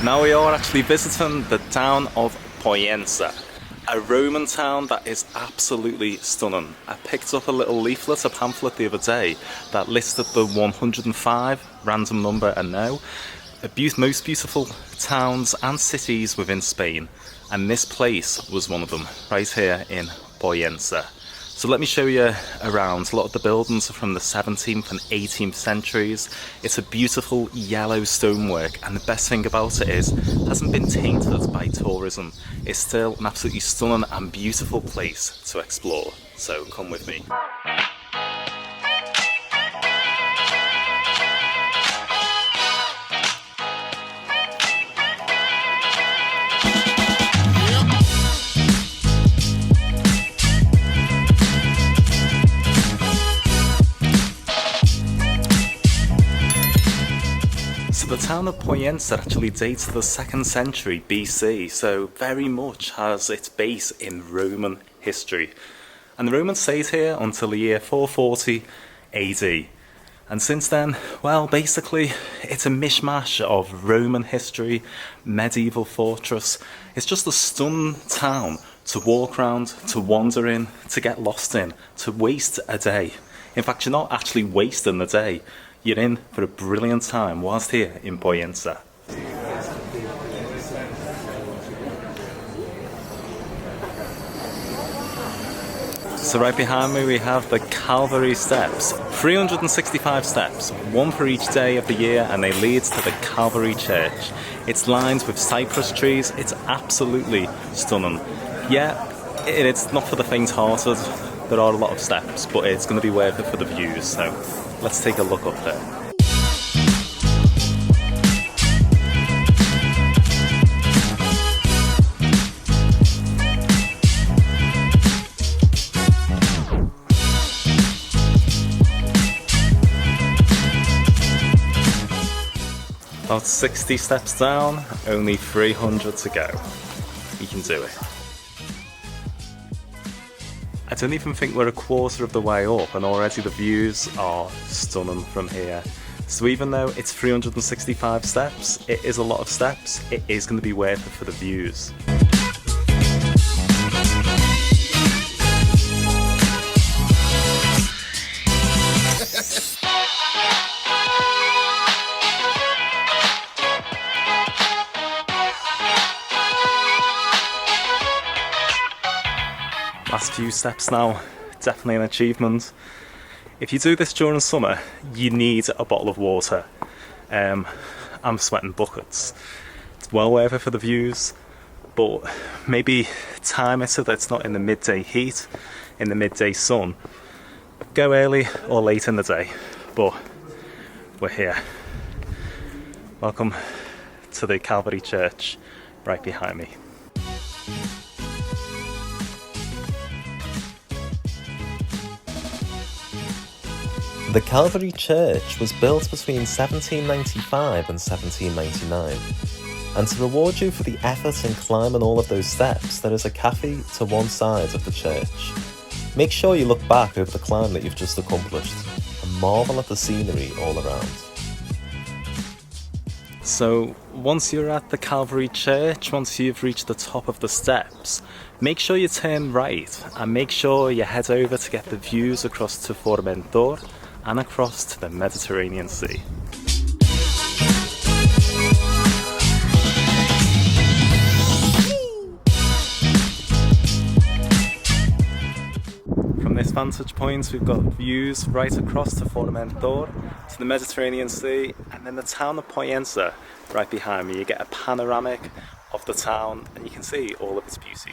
Now we are actually visiting the town of Pollensa, a Roman town that is absolutely stunning. I picked up a little leaflet, a pamphlet the other day that listed the 105 random number and now most beautiful towns and cities within Spain, and this place was one of them, right here in Pollensa. So let me show you around. A lot of the buildings are from the 17th and 18th centuries. It's a beautiful yellow stonework, and the best thing about it is it hasn't been tainted by tourism. It's still an absolutely stunning and beautiful place to explore. So come with me. The town of Pollensa actually dates to the 2nd century BC, so very much has its base in Roman history. And the Romans stayed here until the year 440 AD. And since then, well, basically, it's a mishmash of Roman history, medieval fortress. It's just a stunning town to walk around, to wander in, to get lost in, to waste a day. In fact, you're not actually wasting the day. You're in for a brilliant time whilst here in Pollensa. So right behind me we have the Calvary steps. 365 steps, one for each day of the year, and they lead to the Calvary church. It's lined with cypress trees. It's absolutely stunning. Yeah, it's not for the faint-hearted. There are a lot of steps, but it's going to be worth it for the views, so let's take a look up there. About 60 steps down, only 300 to go. You can do it. I don't even think we're a quarter of the way up, and already the views are stunning from here. So even though it's 365 steps, it is a lot of steps, it is going to be worth it for the views. Last few steps now, definitely an achievement. If you do this during summer, you need a bottle of water. I'm sweating buckets. It's well worth it for the views, but maybe time it so that it's not in the midday heat, in the midday sun. Go early or late in the day, but we're here. Welcome to the Calvary church right behind me. The Calvary Church was built between 1795 and 1799, and to reward you for the effort in climbing all of those steps, there is a cafe to one side of the church. Make sure you look back over the climb that you've just accomplished and marvel at the scenery all around. So once you're at the Calvary Church, once you've reached the top of the steps, make sure you turn right and make sure you head over to get the views across to Formentor and across to the Mediterranean Sea. From this vantage point we've got views right across to Formentor, to the Mediterranean Sea, and then the town of Pollensa right behind me. You get a panoramic of the town and you can see all of its beauty.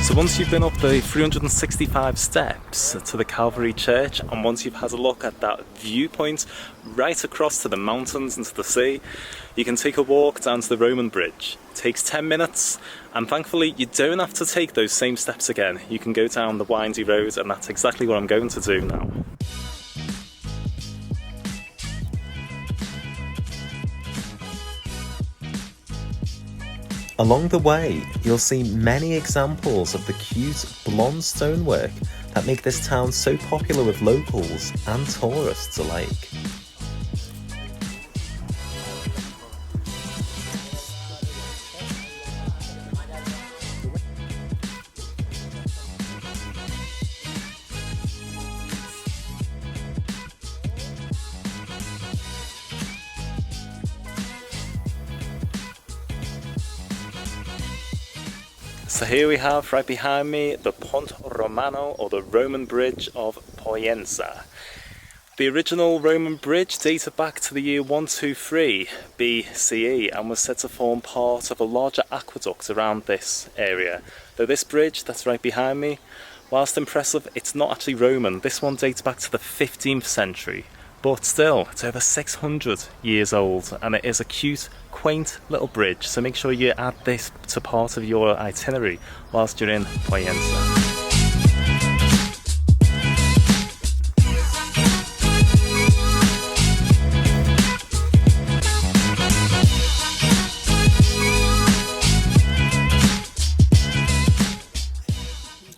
So once you've been up the 365 steps to the Calvary Church, and once you've had a look at that viewpoint right across to the mountains and to the sea, you can take a walk down to the Roman bridge. It takes 10 minutes, and thankfully you don't have to take those same steps again. You can go down the windy road, and that's exactly what I'm going to do now. Along the way, you'll see many examples of the cute blonde stonework that make this town so popular with locals and tourists alike. So here we have, right behind me, the Ponte Romano, or the Roman Bridge of Pollensa. The original Roman bridge dated back to the year 123 BCE and was said to form part of a larger aqueduct around this area. Though this bridge that's right behind me, whilst impressive, it's not actually Roman. This one dates back to the 15th century. But still, it's over 600 years old, and it is a cute, quaint little bridge, so make sure you add this to part of your itinerary whilst you're in Pollensa.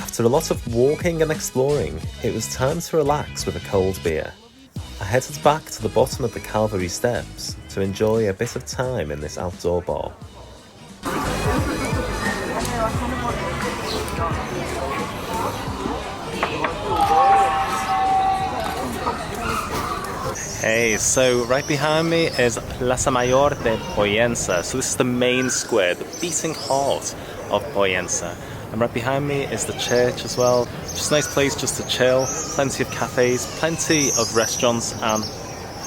After a lot of walking and exploring, it was time to relax with a cold beer. I headed back to the bottom of the Calvary steps to enjoy a bit of time in this outdoor bar. Hey, so right behind me is Plaza Mayor de Pollensa. So this is the main square, the beating heart of Pollensa. And right behind me is the church as well. Just a nice place just to chill, plenty of cafes, plenty of restaurants, and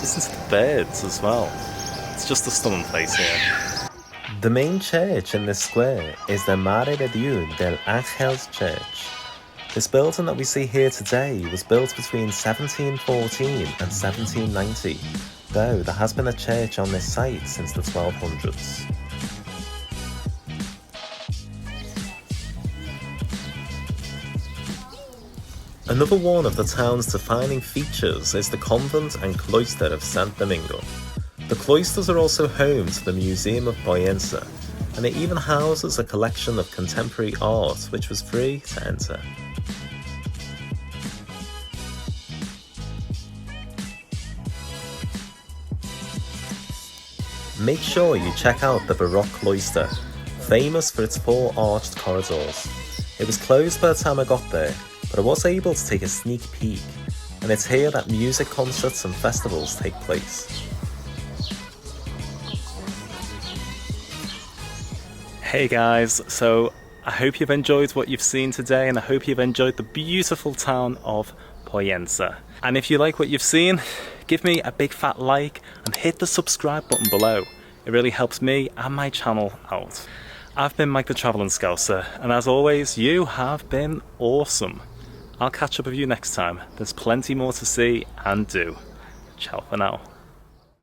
listen to the birds as well. It's just a stunning place here. The main church in this square is the Madre de Dios del Ángel's Church. This building that we see here today was built between 1714 and 1790, though there has been a church on this site since the 1200s. Another one of the town's defining features is the convent and cloister of St. Domingo. The cloisters are also home to the Museum of Pollensa, and it even houses a collection of contemporary art which was free to enter. Make sure you check out the Baroque cloister, famous for its 4 arched corridors. It was closed by the time I got there, but I was able to take a sneak peek, and it's here that music concerts and festivals take place. Hey guys, so I hope you've enjoyed what you've seen today, and I hope you've enjoyed the beautiful town of Pollensa. And if you like what you've seen, give me a big fat like and hit the subscribe button below. It really helps me and my channel out. I've been Mike the Travelling Scouser, and as always, you have been awesome. I'll catch up with you next time. There's plenty more to see and do. Ciao for now.